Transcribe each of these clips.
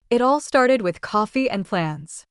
It all started with coffee and plans.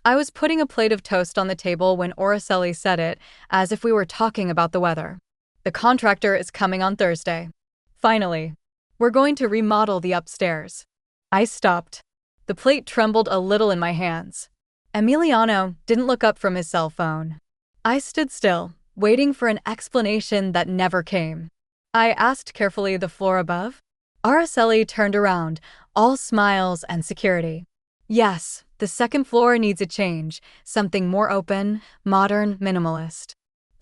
I was putting a plate of toast on the table when Araceli said it, as if we were talking about the weather. The contractor is coming on Thursday. Finally. We're going to remodel the upstairs. I stopped. The plate trembled a little in my hands. Emiliano didn't look up from his cell phone. I stood still, waiting for an explanation that never came. I asked carefully the floor above. Araceli turned around, all smiles and security. Yes, the second floor needs a change, something more open, modern, minimalist.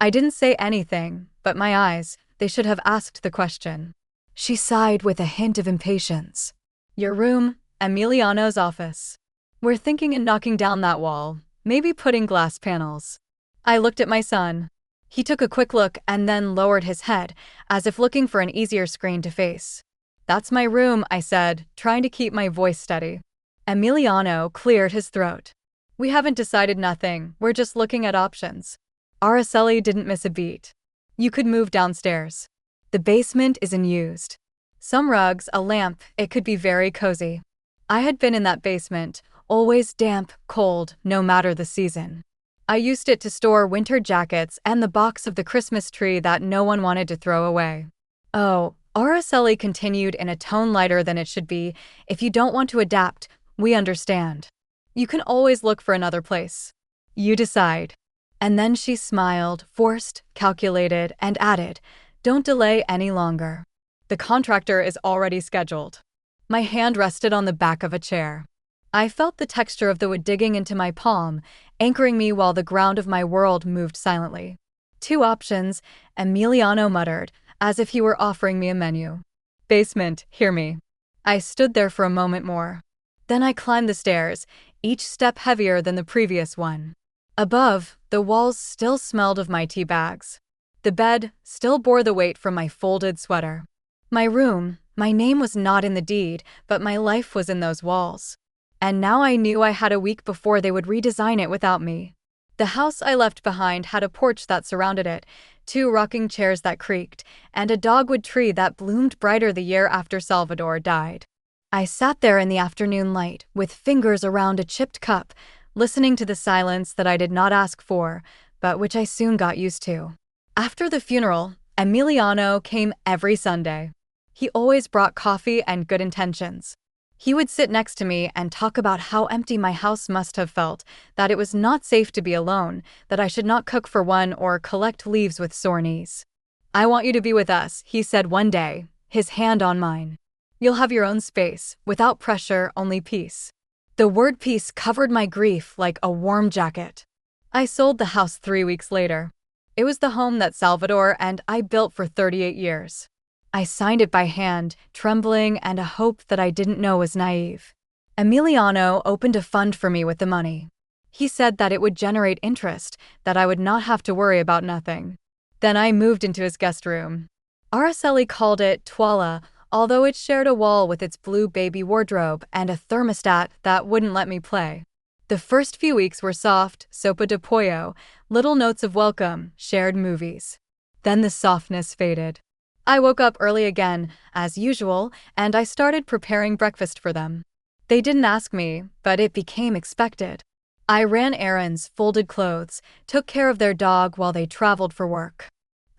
I didn't say anything, but my eyes, they should have asked the question. She sighed with a hint of impatience. Your room, Emiliano's office. We're thinking of knocking down that wall, maybe putting glass panels. I looked at my son. He took a quick look and then lowered his head, as if looking for an easier screen to face. That's my room, I said, trying to keep my voice steady. Emiliano cleared his throat. We haven't decided nothing, we're just looking at options. Araceli didn't miss a beat. You could move downstairs. The basement is unused. Some rugs, a lamp, it could be very cozy. I had been in that basement, always damp, cold, no matter the season. I used it to store winter jackets and the box of the Christmas tree that no one wanted to throw away. Oh, Araceli continued in a tone lighter than it should be, if you don't want to adapt, we understand. You can always look for another place. You decide. And then she smiled, forced, calculated, and added, don't delay any longer. The contractor is already scheduled. My hand rested on the back of a chair. I felt the texture of the wood digging into my palm, anchoring me while the ground of my world moved silently. 2 options, Emiliano muttered, as if he were offering me a menu. Basement, hear me. I stood there for a moment more. Then I climbed the stairs, each step heavier than the previous one. Above, the walls still smelled of my tea bags. The bed still bore the weight from my folded sweater. My room, my name was not in the deed, but my life was in those walls. And now I knew I had a week before they would redesign it without me. The house I left behind had a porch that surrounded it, 2 rocking chairs that creaked, and a dogwood tree that bloomed brighter the year after Salvador died. I sat there in the afternoon light, with fingers around a chipped cup, listening to the silence that I did not ask for, but which I soon got used to. After the funeral, Emiliano came every Sunday. He always brought coffee and good intentions. He would sit next to me and talk about how empty my house must have felt, that it was not safe to be alone, that I should not cook for one or collect leaves with sore knees. I want you to be with us, he said one day, his hand on mine. You'll have your own space, without pressure, only peace. The word peace covered my grief like a warm jacket. I sold the house 3 weeks later. It was the home that Salvador and I built for 38 years. I signed it by hand, trembling and a hope that I didn't know was naive. Emiliano opened a fund for me with the money. He said that it would generate interest, that I would not have to worry about nothing. Then I moved into his guest room. Araceli called it Toala, although it shared a wall with its blue baby wardrobe and a thermostat that wouldn't let me play. The first few weeks were soft, sopa de pollo, little notes of welcome, shared movies. Then the softness faded. I woke up early again, as usual, and I started preparing breakfast for them. They didn't ask me, but it became expected. I ran errands, folded clothes, took care of their dog while they traveled for work.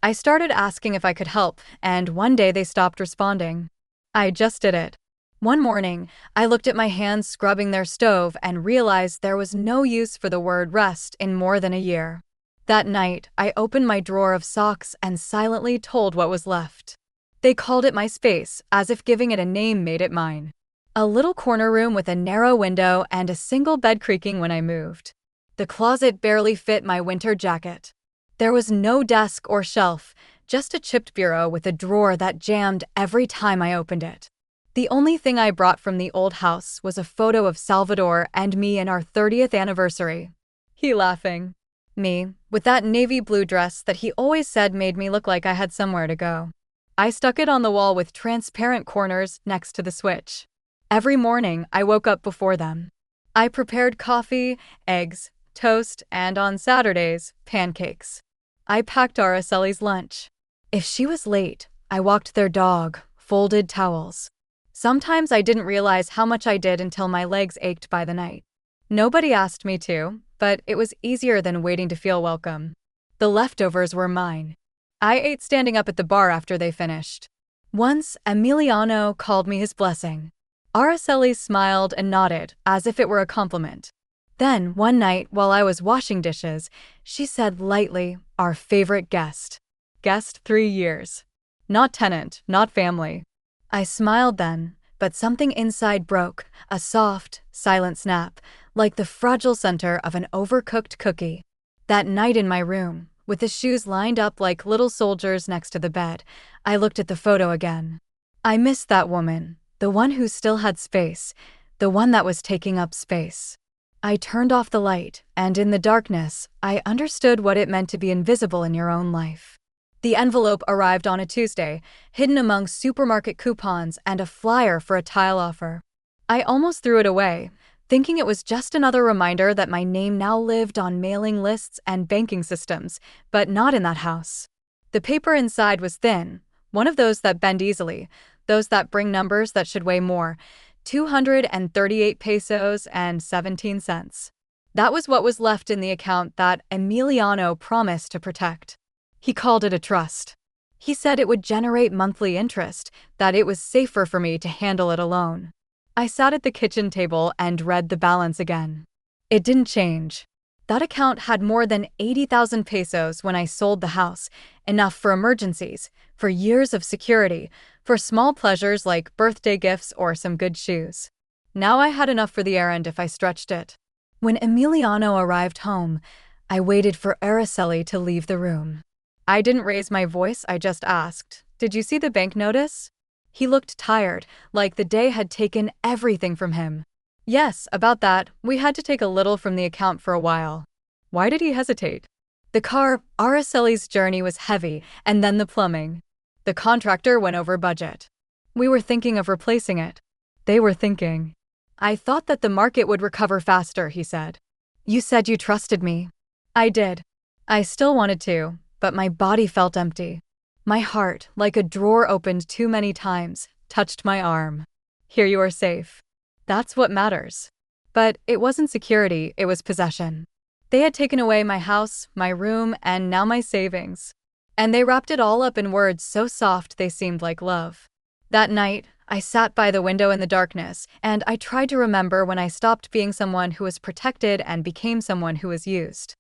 I started asking if I could help, and one day they stopped responding. I just did it. One morning, I looked at my hands scrubbing their stove and realized there was no use for the word rest in more than a year. That night, I opened my drawer of socks and silently told what was left. They called it my space, as if giving it a name made it mine. A little corner room with a narrow window and a single bed creaking when I moved. The closet barely fit my winter jacket. There was no desk or shelf, just a chipped bureau with a drawer that jammed every time I opened it. The only thing I brought from the old house was a photo of Salvador and me in our 30th anniversary. He laughing. Me, with that navy blue dress that he always said made me look like I had somewhere to go. I stuck it on the wall with transparent corners next to the switch. Every morning, I woke up before them. I prepared coffee, eggs, toast, and on Saturdays, pancakes. I packed Araceli's lunch. If she was late, I walked their dog, folded towels. Sometimes I didn't realize how much I did until my legs ached by the night. Nobody asked me to, but it was easier than waiting to feel welcome. The leftovers were mine. I ate standing up at the bar after they finished. Once, Emiliano called me his blessing. Araceli smiled and nodded, as if it were a compliment. Then, one night, while I was washing dishes, she said lightly, "Our favorite guest. Guest 3 years. Not tenant, not family." I smiled then, but something inside broke, a soft, silent snap, like the fragile center of an overcooked cookie. That night in my room, with the shoes lined up like little soldiers next to the bed, I looked at the photo again. I missed that woman, the one who still had space, the one that was taking up space. I turned off the light, and in the darkness, I understood what it meant to be invisible in your own life. The envelope arrived on a Tuesday, hidden among supermarket coupons and a flyer for a tile offer. I almost threw it away, thinking it was just another reminder that my name now lived on mailing lists and banking systems, but not in that house. The paper inside was thin, one of those that bend easily, those that bring numbers that should weigh more, 238 pesos and 17 cents. That was what was left in the account that Emiliano promised to protect. He called it a trust. He said it would generate monthly interest, that it was safer for me to handle it alone. I sat at the kitchen table and read the balance again. It didn't change. That account had more than 80,000 pesos when I sold the house, enough for emergencies, for years of security, for small pleasures like birthday gifts or some good shoes. Now I had enough for the errand if I stretched it. When Emiliano arrived home, I waited for Araceli to leave the room. I didn't raise my voice, I just asked, "Did you see the bank notice?" He looked tired, like the day had taken everything from him. "Yes, about that. We had to take a little from the account for a while." Why did he hesitate? The car, Araceli's journey was heavy, and then the plumbing. The contractor went over budget. We were thinking of replacing it. They were thinking. "I thought that the market would recover faster," he said. "You said you trusted me." I did. I still wanted to, but my body felt empty. My heart, like a drawer opened too many times, touched my arm. "Here you are safe. That's what matters." But it wasn't security, it was possession. They had taken away my house, my room, and now my savings. And they wrapped it all up in words so soft they seemed like love. That night, I sat by the window in the darkness, and I tried to remember when I stopped being someone who was protected and became someone who was used.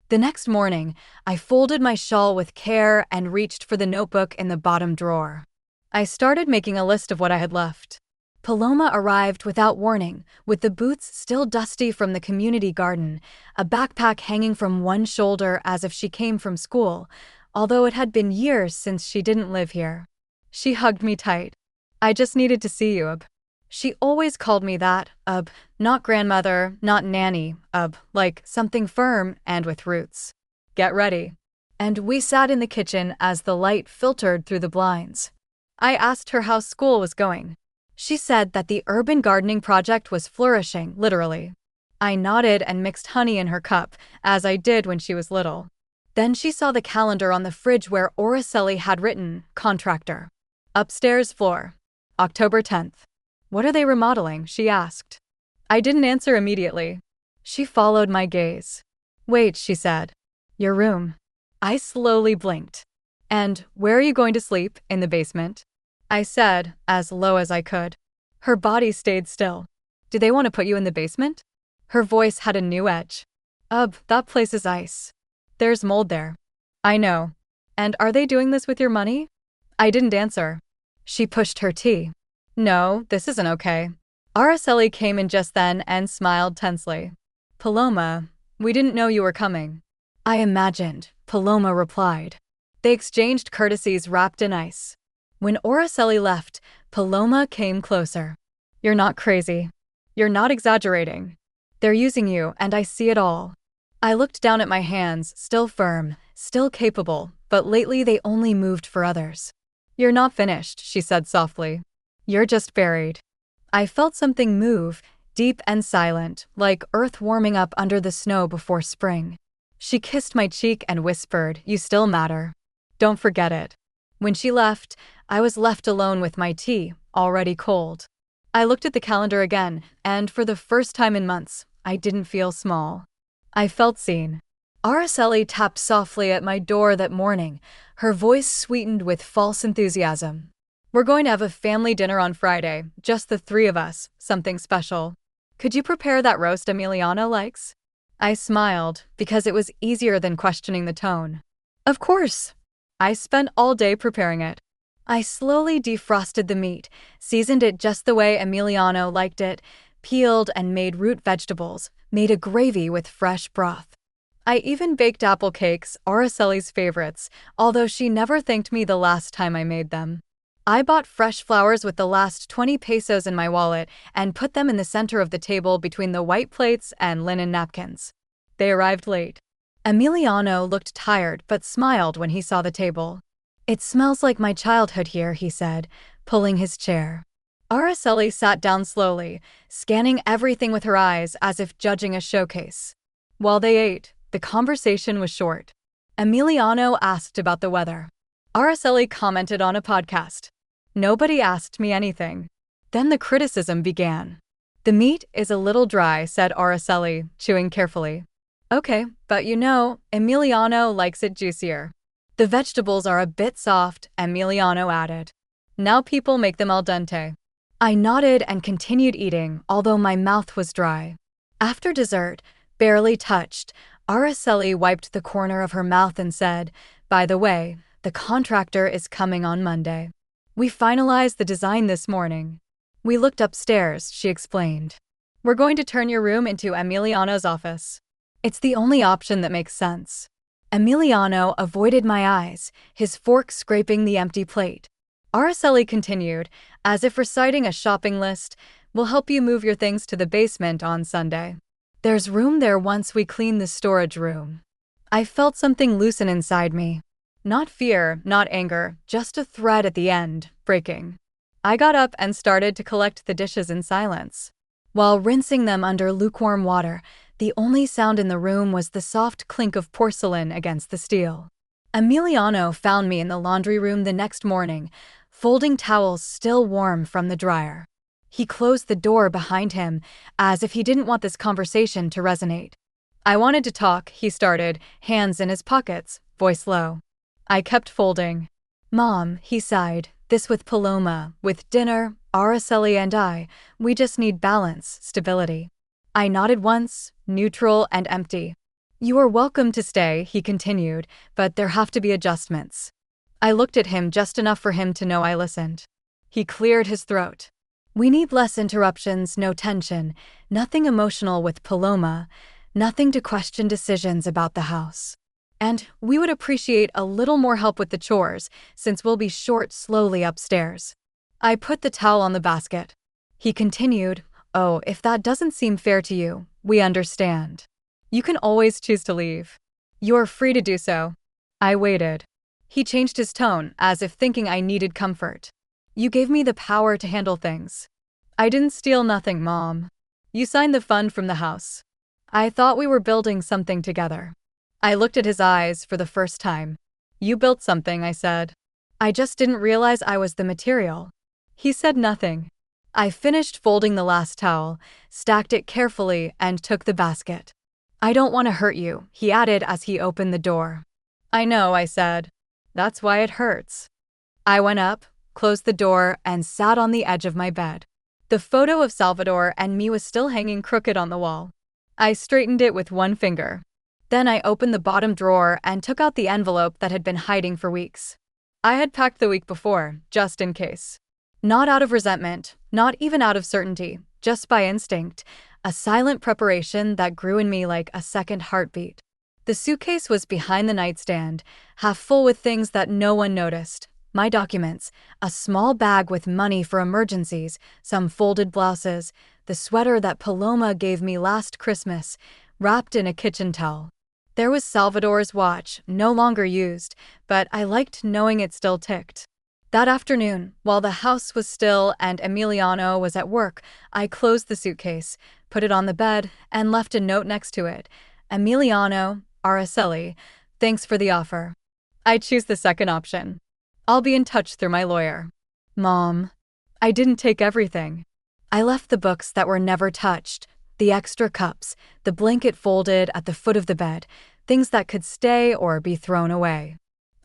The next morning, I folded my shawl with care and reached for the notebook in the bottom drawer. I started making a list of what I had left. Paloma arrived without warning, with the boots still dusty from the community garden, a backpack hanging from one shoulder as if she came from school, although it had been years since she didn't live here. She hugged me tight. "I just needed to see you, Ub." She always called me that, Ub, not grandmother, not nanny, Ub, like something firm and with roots. "Get ready." And we sat in the kitchen as the light filtered through the blinds. I asked her how school was going. She said that the urban gardening project was flourishing, literally. I nodded and mixed honey in her cup, as I did when she was little. Then she saw the calendar on the fridge where Araceli had written, "Contractor. Upstairs floor. October 10th. "What are they remodeling?" she asked. I didn't answer immediately. She followed my gaze. "Wait," she said. "Your room." I slowly blinked. "And where are you going to sleep, in the basement?" I said, as low as I could. Her body stayed still. "Do they want to put you in the basement?" Her voice had a new edge. "Ub, that place is ice. There's mold there." "I know. And are they doing this with your money?" I didn't answer. She pushed her tea. "No, this isn't okay." Araceli came in just then and smiled tensely. "Paloma, we didn't know you were coming." "I imagined," Paloma replied. They exchanged courtesies wrapped in ice. When Araceli left, Paloma came closer. "You're not crazy. You're not exaggerating. They're using you, and I see it all." I looked down at my hands, still firm, still capable, but lately they only moved for others. "You're not finished," she said softly. "You're just buried." I felt something move, deep and silent, like earth warming up under the snow before spring. She kissed my cheek and whispered, "You still matter. Don't forget it." When she left, I was left alone with my tea, already cold. I looked at the calendar again, and for the first time in months, I didn't feel small. I felt seen. Araceli tapped softly at my door that morning, her voice sweetened with false enthusiasm. "We're going to have a family dinner on Friday, just the three of us, something special. Could you prepare that roast Emiliano likes?" I smiled, because it was easier than questioning the tone. "Of course." I spent all day preparing it. I slowly defrosted the meat, seasoned it just the way Emiliano liked it, peeled and made root vegetables, made a gravy with fresh broth. I even baked apple cakes, Araceli's favorites, although she never thanked me the last time I made them. I bought fresh flowers with the last 20 pesos in my wallet and put them in the center of the table between the white plates and linen napkins. They arrived late. Emiliano looked tired but smiled when he saw the table. "It smells like my childhood here," he said, pulling his chair. Araceli sat down slowly, scanning everything with her eyes as if judging a showcase. While they ate, the conversation was short. Emiliano asked about the weather. Araceli commented on a podcast. Nobody asked me anything. Then the criticism began. "The meat is a little dry," said Araceli, chewing carefully. "Okay, but Emiliano likes it juicier." "The vegetables are a bit soft," Emiliano added. "Now people make them al dente." I nodded and continued eating, although my mouth was dry. After dessert, barely touched, Araceli wiped the corner of her mouth and said, "By the way, the contractor is coming on Monday. We finalized the design this morning." "We looked upstairs," she explained. "We're going to turn your room into Emiliano's office. It's the only option that makes sense." Emiliano avoided my eyes, his fork scraping the empty plate. Araceli continued, as if reciting a shopping list, "We'll help you move your things to the basement on Sunday. There's room there once we clean the storage room." I felt something loosen inside me. Not fear, not anger, just a thread at the end, breaking. I got up and started to collect the dishes in silence. While rinsing them under lukewarm water, the only sound in the room was the soft clink of porcelain against the steel. Emiliano found me in the laundry room the next morning, folding towels still warm from the dryer. He closed the door behind him, as if he didn't want this conversation to resonate. "I wanted to talk," he started, hands in his pockets, voice low. I kept folding. "Mom," he sighed, "this with Paloma, with dinner, Araceli and I, we just need balance, stability." I nodded once, neutral and empty. "You are welcome to stay," he continued, "but there have to be adjustments." I looked at him just enough for him to know I listened. He cleared his throat. "We need less interruptions, no tension, nothing emotional with Paloma, nothing to question decisions about the house. And we would appreciate a little more help with the chores, since we'll be short slowly upstairs." I put the towel on the basket. He continued, "Oh, if that doesn't seem fair to you, we understand. You can always choose to leave. You're free to do so." I waited. He changed his tone, as if thinking I needed comfort. "You gave me the power to handle things." "I didn't steal nothing, Mom. You signed the fund from the house. I thought we were building something together." I looked at his eyes for the first time. "You built something," I said. "I just didn't realize I was the material." He said nothing. I finished folding the last towel, stacked it carefully, and took the basket. "I don't want to hurt you," he added as he opened the door. "I know," I said. "That's why it hurts." I went up, closed the door, and sat on the edge of my bed. The photo of Salvador and me was still hanging crooked on the wall. I straightened it with one finger. Then I opened the bottom drawer and took out the envelope that had been hiding for weeks. I had packed the week before, just in case. Not out of resentment, not even out of certainty, just by instinct, a silent preparation that grew in me like a second heartbeat. The suitcase was behind the nightstand, half full with things that no one noticed. My documents, a small bag with money for emergencies, some folded blouses, the sweater that Paloma gave me last Christmas, wrapped in a kitchen towel. There was Salvador's watch, no longer used, but I liked knowing it still ticked. That afternoon, while the house was still and Emiliano was at work, I closed the suitcase, put it on the bed, and left a note next to it. "Emiliano, Araceli, thanks for the offer. I choose the second option. I'll be in touch through my lawyer." "Mom." I didn't take everything. I left the books that were never touched, the extra cups, the blanket folded at the foot of the bed, things that could stay or be thrown away.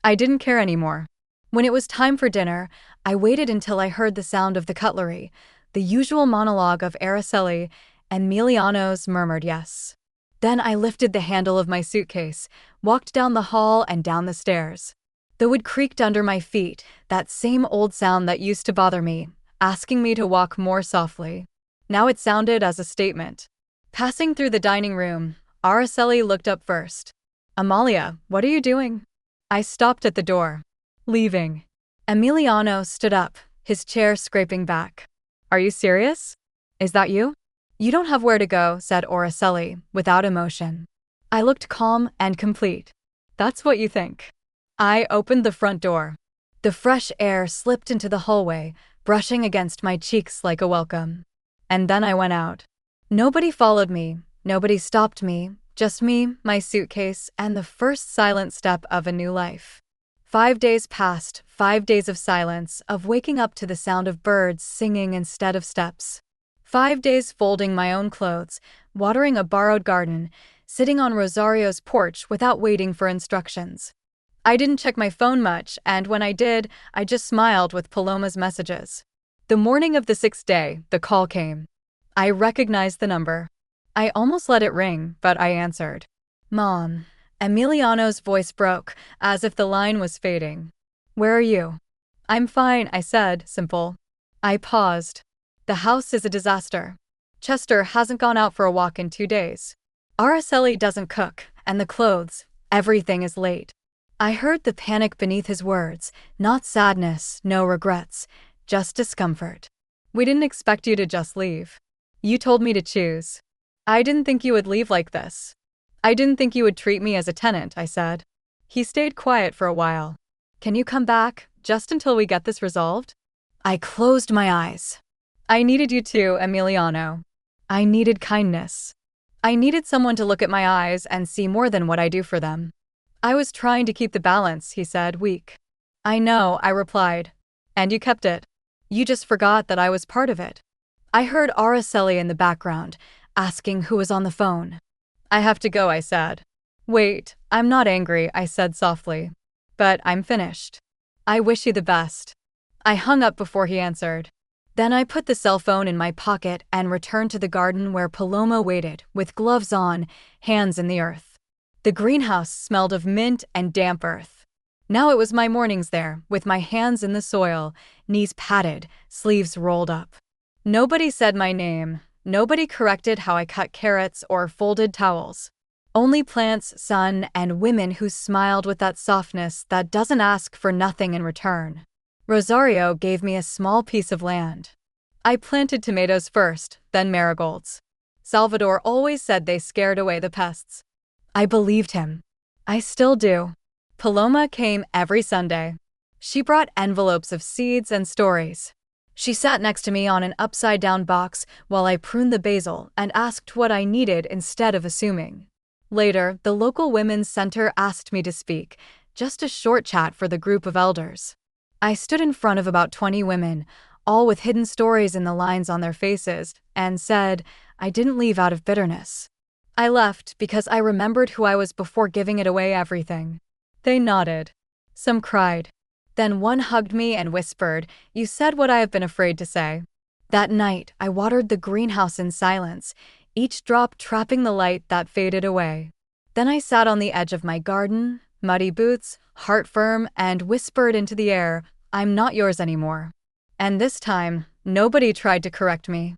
I didn't care anymore. When it was time for dinner, I waited until I heard the sound of the cutlery, the usual monologue of Araceli and Miliano's murmured yes. Then I lifted the handle of my suitcase, walked down the hall and down the stairs. The wood creaked under my feet, that same old sound that used to bother me, asking me to walk more softly. Now it sounded as a statement. Passing through the dining room, Araceli looked up first. "Amalia, what are you doing?" I stopped at the door. "Leaving." Emiliano stood up, his chair scraping back. "Are you serious? Is that you?" "You don't have where to go," said Araceli, without emotion. I looked calm and complete. "That's what you think." I opened the front door. The fresh air slipped into the hallway, brushing against my cheeks like a welcome. And then I went out. Nobody followed me, nobody stopped me, just me, my suitcase, and the first silent step of a new life. 5 days passed, 5 days of silence, of waking up to the sound of birds singing instead of steps. 5 days folding my own clothes, watering a borrowed garden, sitting on Rosario's porch without waiting for instructions. I didn't check my phone much, and when I did, I just smiled with Paloma's messages. The morning of the 6th day, the call came. I recognized the number. I almost let it ring, but I answered. "Mom." Emiliano's voice broke, as if the line was fading. "Where are you?" "I'm fine," I said, simple. I paused. "The house is a disaster. Chester hasn't gone out for a walk in 2 days. Araceli doesn't cook, and the clothes, everything is late." I heard the panic beneath his words, not sadness, no regrets, just discomfort. "We didn't expect you to just leave. You told me to choose. I didn't think you would leave like this. I didn't think you would treat me as a tenant," I said. He stayed quiet for a while. "Can you come back, just until we get this resolved?" I closed my eyes. I needed you too, Emiliano. I needed kindness. I needed someone to look at my eyes and see more than what I do for them. "I was trying to keep the balance," he said, weak. "I know," I replied. "And you kept it. You just forgot that I was part of it." I heard Araceli in the background, asking who was on the phone. "I have to go," I said. "Wait, I'm not angry," I said softly. "But I'm finished. I wish you the best." I hung up before he answered. Then I put the cell phone in my pocket and returned to the garden where Paloma waited, with gloves on, hands in the earth. The greenhouse smelled of mint and damp earth. Now it was my mornings there, with my hands in the soil, knees padded, sleeves rolled up. Nobody said my name. Nobody corrected how I cut carrots or folded towels. Only plants, sun, and women who smiled with that softness that doesn't ask for nothing in return. Rosario gave me a small piece of land. I planted tomatoes first, then marigolds. Salvador always said they scared away the pests. I believed him. I still do. Paloma came every Sunday. She brought envelopes of seeds and stories. She sat next to me on an upside-down box while I pruned the basil and asked what I needed instead of assuming. Later, the local women's center asked me to speak, just a short chat for the group of elders. I stood in front of about 20 women, all with hidden stories in the lines on their faces, and said, I didn't leave out of bitterness. I left because I remembered who I was before giving it away everything. They nodded. Some cried. Then one hugged me and whispered, "You said what I have been afraid to say." That night, I watered the greenhouse in silence, each drop trapping the light that faded away. Then I sat on the edge of my garden, muddy boots, heart firm, and whispered into the air, "I'm not yours anymore." And this time, nobody tried to correct me.